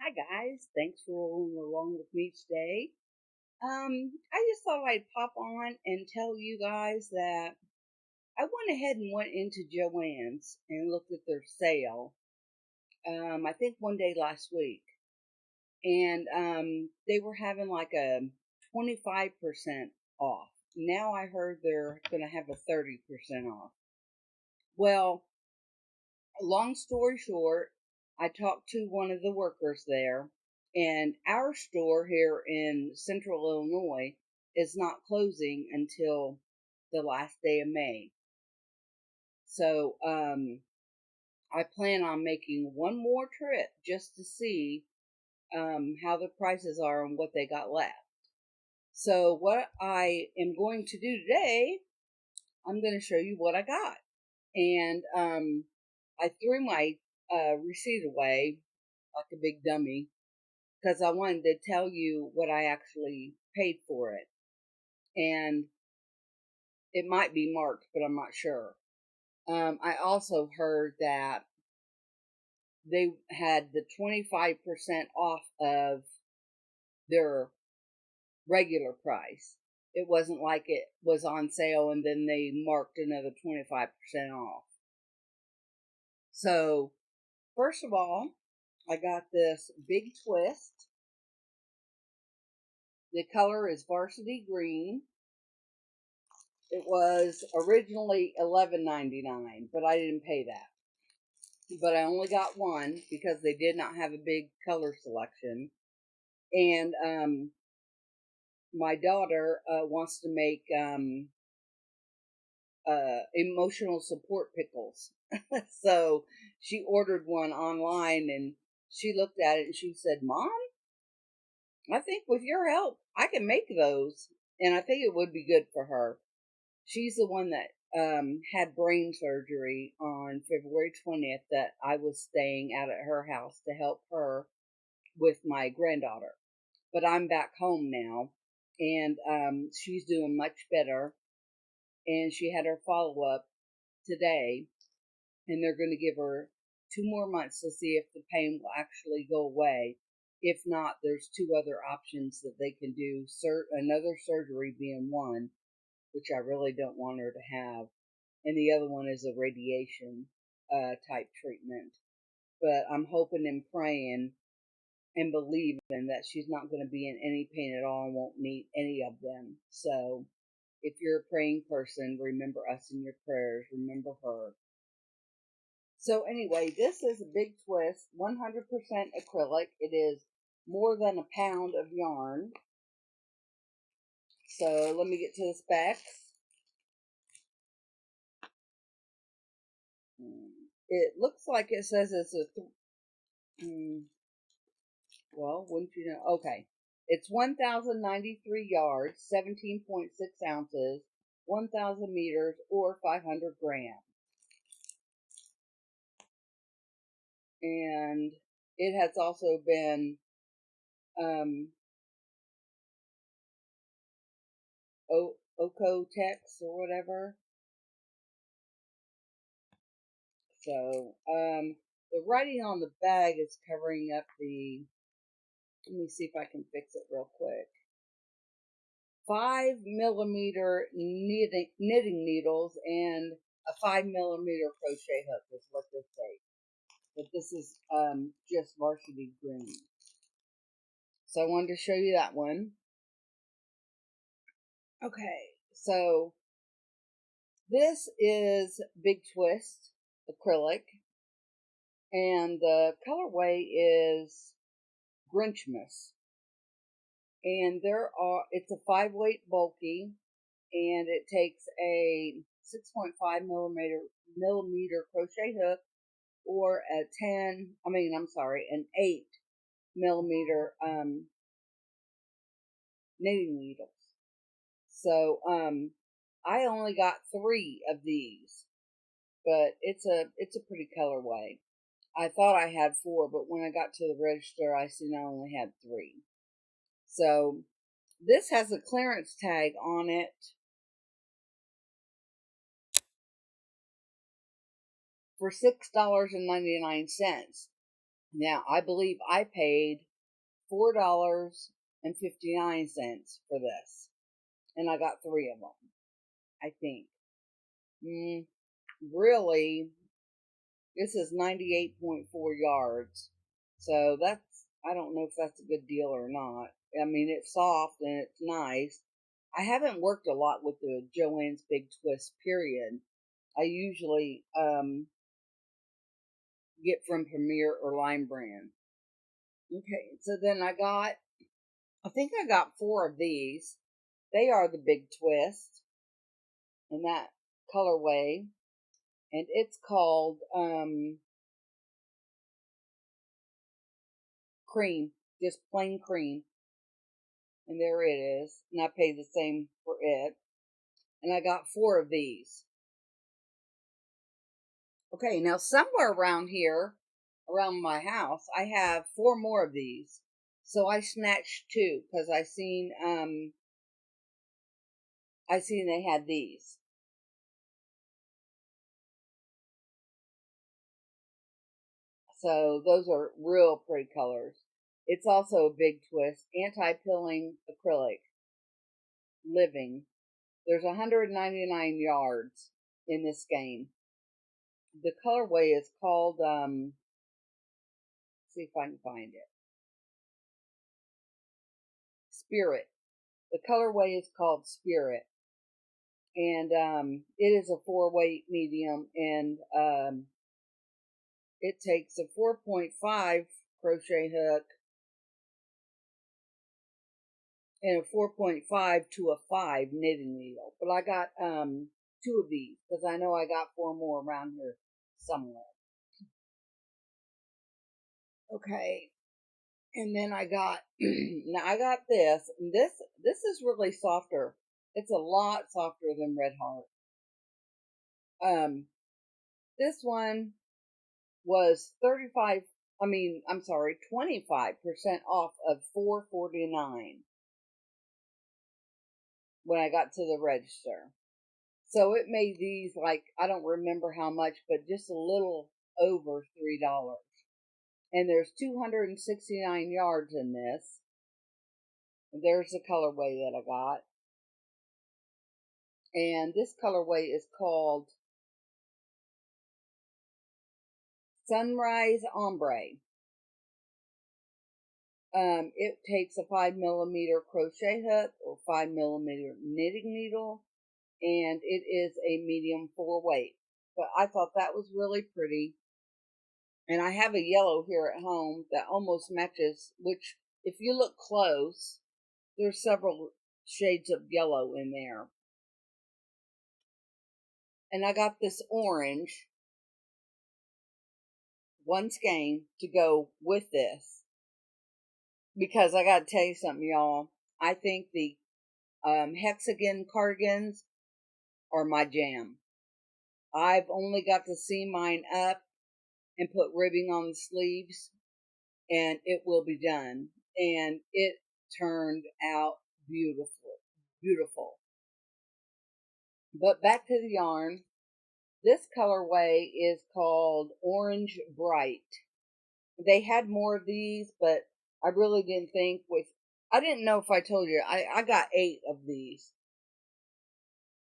Hi guys, thanks for rolling along with me today. I just thought I'd pop on and tell you guys that I went ahead and went into JoAnns and looked at their sale. I think one day last week, and they were having like a 25% off. Now I heard they're going to have a 30% off. Well, long story short, I talked to one of the workers there, and our store here in central Illinois is not closing until the last day of May. So I plan on making one more trip just to see how the prices are and what they got left. So what I am going to do today, I'm going to show you what I got. And I threw my receipt away like a big dummy because I wanted to tell you what I actually paid for it. And it might be marked, but I'm not sure. I also heard that they had the 25% off of their regular price. It wasn't like it was on sale and then they marked another 25% off. So, first of all, I got this big twist. The color is varsity green. It was originally $11.99, but I didn't pay that. But I only got one because they did not have a big color selection. And my daughter wants to make emotional support pickles. So she ordered one online and she looked at it and she said, "Mom, I think with your help, I can make those." And I think it would be good for her. She's the one that had brain surgery on February 20th that I was staying out at her house to help her with my granddaughter. But I'm back home now, and she's doing much better. And she had her follow up today, and they're going to give her 2 more months to see if the pain will actually go away. If not, there's two other options that they can do, another surgery being one, which I really don't want her to have, and the other one is a radiation type treatment. But I'm hoping and praying and believing that she's not going to be in any pain at all and won't need any of them. So if you're a praying person, remember us in your prayers. Remember her. So anyway, this is a big twist, 100% acrylic. It is more than a pound of yarn. So let me get to the specs. It looks like it says it's a, well, wouldn't you know? Okay. It's 1,093 yards, 17.6 ounces, 1,000 meters, or 500 grams. And it has also been Okotex or whatever. So the writing on the bag is covering up the, let me see if I can fix it real quick. 5mm knitting needles and a 5mm crochet hook is what this says. But this is just varsity green. So I wanted to show you that one. Okay, so this is Big Twist acrylic, and the colorway is Grinchmas. And it's a 5-weight bulky, and it takes a 6.5 millimeter crochet hook or an 8mm knitting needles. So I only got 3 of these, but it's a pretty colorway. I thought I had 4, but when I got to the register, I seen I only had 3. So this has a clearance tag on it for $6.99. Now, I believe I paid $4.59 for this, and I got 3 of them, I think. Really, this is 98.4 yards. So that's, I don't know if that's a good deal or not. I mean, it's soft and it's nice. I haven't worked a lot with the JoAnns Big Twist, period. I usually get from Premier or Lime Brand. Okay, so then I think I got 4 of these. They are the Big Twist in that colorway. And it's called cream, just plain cream. And there it is. And I paid the same for it. And I got 4 of these. Okay, now somewhere around here, around my house, I have 4 more of these. So I snatched 2 because I seen they had these. So those are real pretty colors. It's also a Big Twist, anti-pilling acrylic, living. There's 199 yards in this game. The colorway is called, see if I can find it. Spirit. The colorway is called Spirit. And it is a 4-weight medium, and it takes a 4.5 crochet hook and a 4.5 to a 5 knitting needle. But I got 2 of these because I know I got 4 more around here somewhere. Okay, and then I got now I got this. And this is really softer. It's a lot softer than Red Heart. This one was 25% off of $4.49 when I got to the register. So it made these, like, I don't remember how much, but just a little over $3. And there's 269 yards in this. There's the colorway that I got. And this colorway is called Sunrise Ombre. It takes a 5mm crochet hook or 5mm knitting needle, and it is a medium 4-weight. But I thought that was really pretty. And I have a yellow here at home that almost matches, which if you look close, there's several shades of yellow in there. And I got this orange, one skein, to go with this. Because I gotta tell you something, y'all. I think the hexagon cardigans are my jam. I've only got to seam mine up and put ribbing on the sleeves, and it will be done. And it turned out beautiful, beautiful. But back to the yarn. This colorway is called Orange Bright. They had more of these, but I really didn't think I didn't know if I told you, I got 8 of these.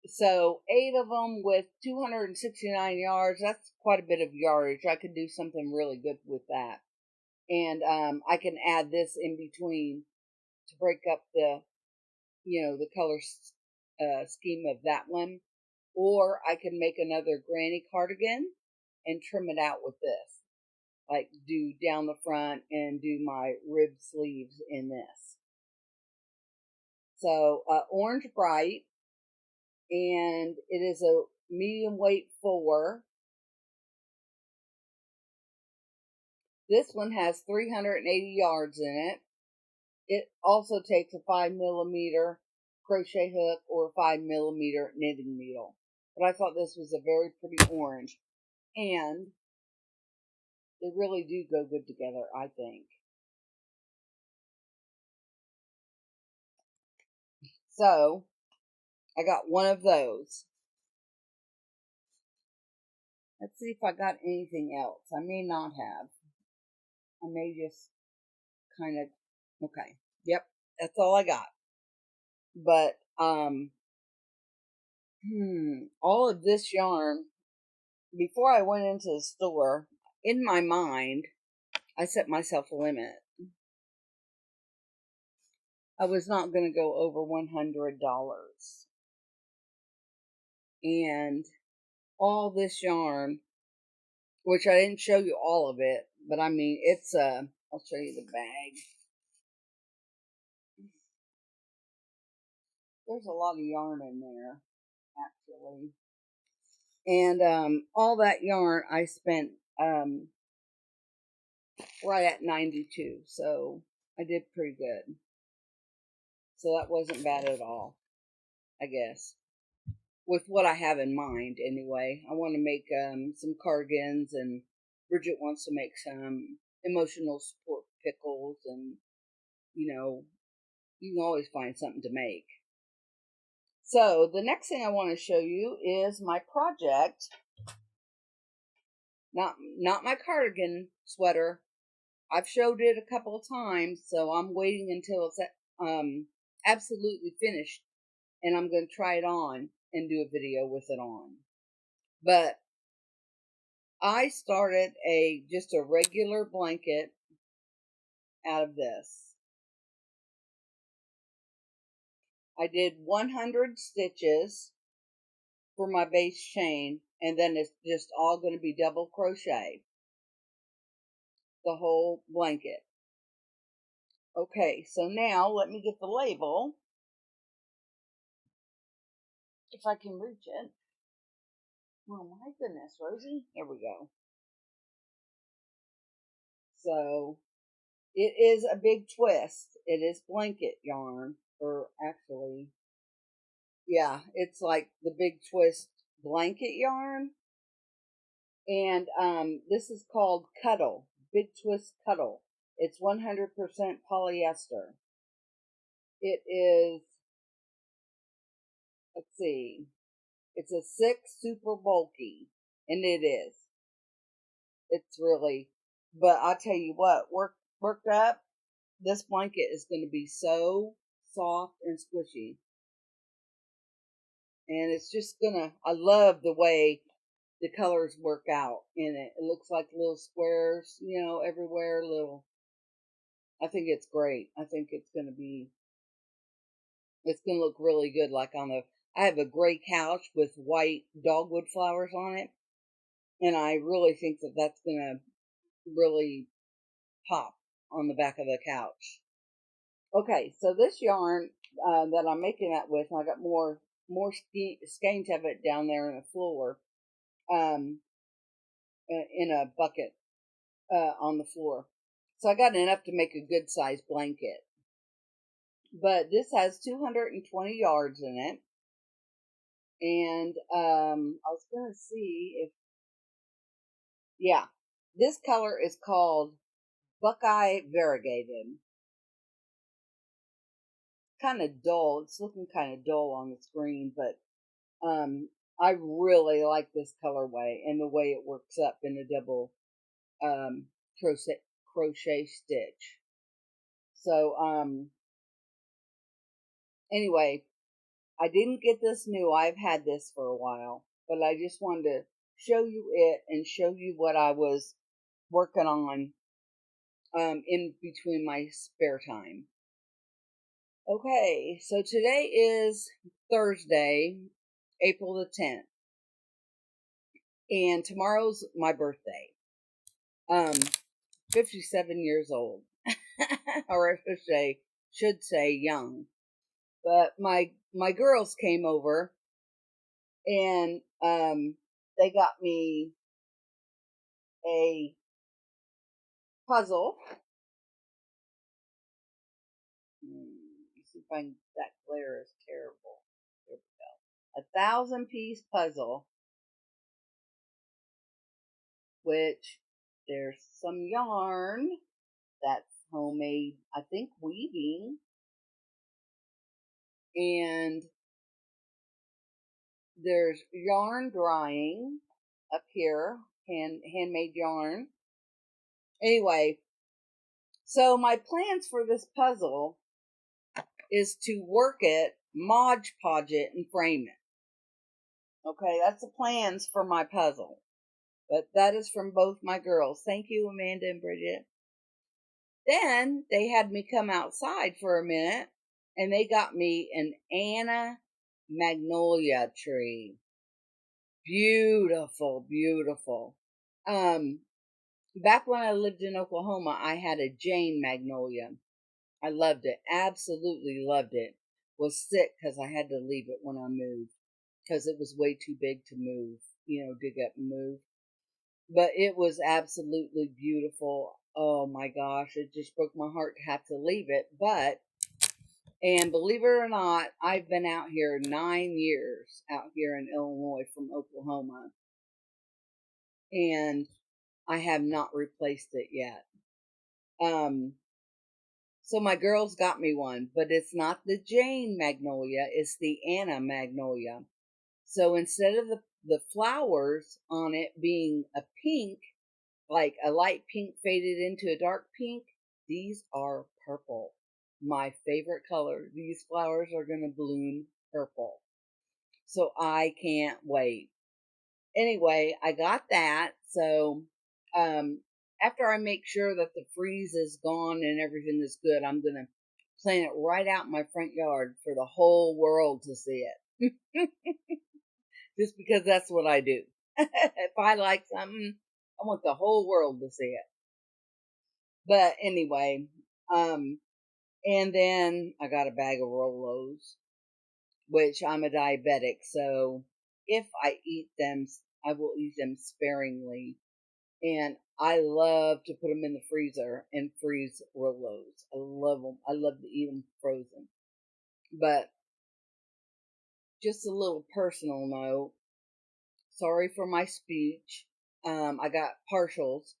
So 8 of them with 269 yards, that's quite a bit of yardage. I could do something really good with that. And I can add this in between to break up the color scheme of that one. Or I can make another granny cardigan and trim it out with this. Like do down the front and do my rib sleeves in this. So Orange Bright, and it is a medium weight 4. This one has 380 yards in it. It also takes a 5mm crochet hook or a 5mm knitting needle. But I thought this was a very pretty orange, and they really do go good together, I think. So I got one of those. Let's see if I got anything else. I may not have. I may just kind of, okay. Yep, that's all I got. But, all of this yarn, before I went into the store, in my mind, I set myself a limit. I was not going to go over $100. And all this yarn, which I didn't show you all of it, but I mean, I'll show you the bag. There's a lot of yarn in there, actually. And all that yarn I spent right at 92, so I did pretty good. So that wasn't bad at all, I guess. With what I have in mind, anyway. I want to make some cardigans, and Bridget wants to make some emotional support pickles, and you know, you can always find something to make. So the next thing I want to show you is my project. Not my cardigan sweater. I've showed it a couple of times, so I'm waiting until it's absolutely finished, and I'm going to try it on and do a video with it on. But I started just a regular blanket out of this. I did 100 stitches for my base chain, and then it's just all going to be double crochet, the whole blanket. Okay, so now let me get the label, if I can reach it. Oh my goodness, Rosie. Here we go. So it is a big twist. It is blanket yarn, or actually, yeah, it's like the big twist blanket yarn. And this is called Cuddle, Big Twist Cuddle. It's 100% polyester. It is, let's see, it's a 6 super bulky, and it is. It's really, but I'll tell you what, worked up, this blanket is going to be so soft and squishy. And it's just gonna, I love the way the colors work out in it. It looks like little squares, everywhere, I think it's great. I think it's gonna look really good. I have a gray couch with white dogwood flowers on it. And I really think that that's gonna really pop on the back of the couch. Okay, so this yarn that I'm making that with, I got more skeins of it down there on the floor, in a bucket on the floor. So I got enough to make a good size blanket. But this has 220 yards in it, and I was gonna see if, yeah, this color is called Buckeye Variegated. Kind of dull. It's looking kind of dull on the screen, but I really like this colorway and the way it works up in a double um, crochet stitch. So anyway, I didn't get this new. I've had this for a while, but I just wanted to show you it and show you what I was working on in between my spare time. Okay, so today is Thursday, April the 10th, and tomorrow's my birthday. 57 years old, or I should say young. But my girls came over, and they got me a puzzle. See if I can, that glare is terrible. There we go. 1,000-piece puzzle, which there's some yarn that's homemade, I think weaving, and there's yarn drying up here, handmade yarn. Anyway, So my plans for this puzzle is to work it, Mod Podge it, and frame it. Okay, that's the plans for my puzzle. But that is from both my girls. Thank you, Amanda and Bridget. Then they had me come outside for a minute, and they got me an Anna magnolia tree. Beautiful, beautiful. Back when I lived in Oklahoma, I had a Jane magnolia. I loved it, absolutely loved it. Was sick because I had to leave it when I moved because it was way too big to move, dig up and move. But it was absolutely beautiful. Oh my gosh, it just broke my heart to have to leave it. And believe it or not, I've been out here 9 years out here in Illinois from Oklahoma, and I have not replaced it yet. So my girls got me one, but it's not the Jane magnolia, it's the Anna magnolia. So instead of the flowers on it being a pink, like a light pink faded into a dark pink, these are purple. My favorite color. These flowers are going to bloom purple. So I can't wait. Anyway, I got that. So after I make sure that the freeze is gone and everything is good, I'm going to plant it right out in my front yard for the whole world to see it. Just because that's what I do. If I like something, I want the whole world to see it. But anyway, and then I got a bag of Rolos, which I'm a diabetic, so if I eat them, I will eat them sparingly. And I love to put them in the freezer and freeze Rolos. I love them. I love to eat them frozen. But just a little personal note. Sorry for my speech. I got partials,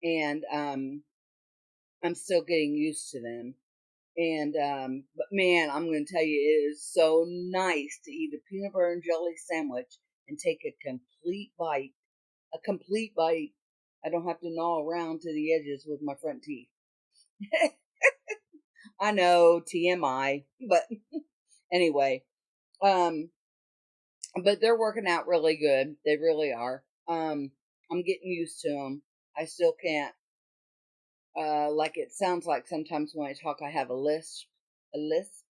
and I'm still getting used to them. And but man, I'm going to tell you, it is so nice to eat a peanut butter and jelly sandwich and take a complete bite. A complete bite. I don't have to gnaw around to the edges with my front teeth. I know, TMI, but anyway, um, but they're working out really good. They really are. I'm getting used to them. I still can't. Like it sounds like sometimes when I talk, I have a list. A list.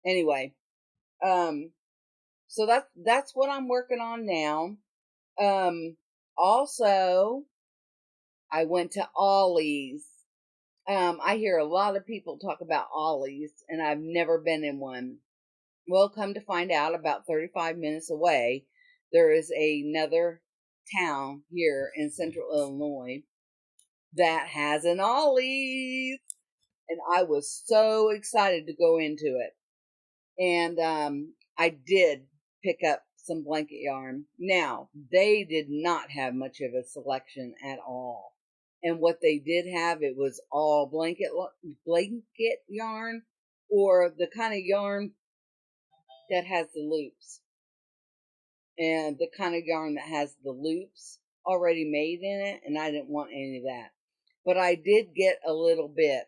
Anyway, um, so that's what I'm working on now. Also, I went to Ollie's. I hear a lot of people talk about Ollie's, and I've never been in one. Well, come to find out, about 35 minutes away, there is another town here in central Illinois that has an Ollie's, and I was so excited to go into it. And I did pick up some blanket yarn. Now, they did not have much of a selection at all. And what they did have, it was all blanket yarn, or the kind of yarn that has the loops. And the kind of yarn that has the loops already made in it, and I didn't want any of that. But I did get a little bit.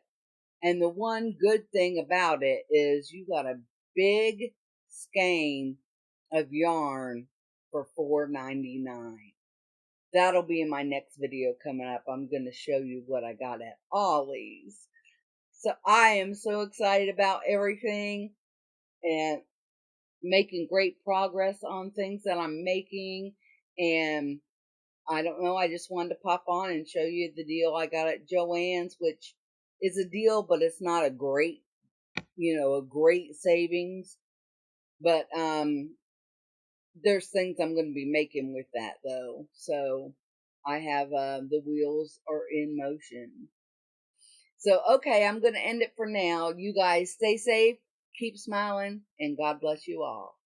And the one good thing about it is you got a big skein of yarn for $4.99. That'll be in my next video coming up. I'm going to show you what I got at Ollie's. So I am so excited about everything and making great progress on things that I'm making. And I don't know, I just wanted to pop on and show you the deal I got at JoAnns, which is a deal, but it's not a great savings. But there's things I'm going to be making with that though. So I have the wheels are in motion. So okay, I'm going to end it for now. You guys stay safe, keep smiling, and God bless you all.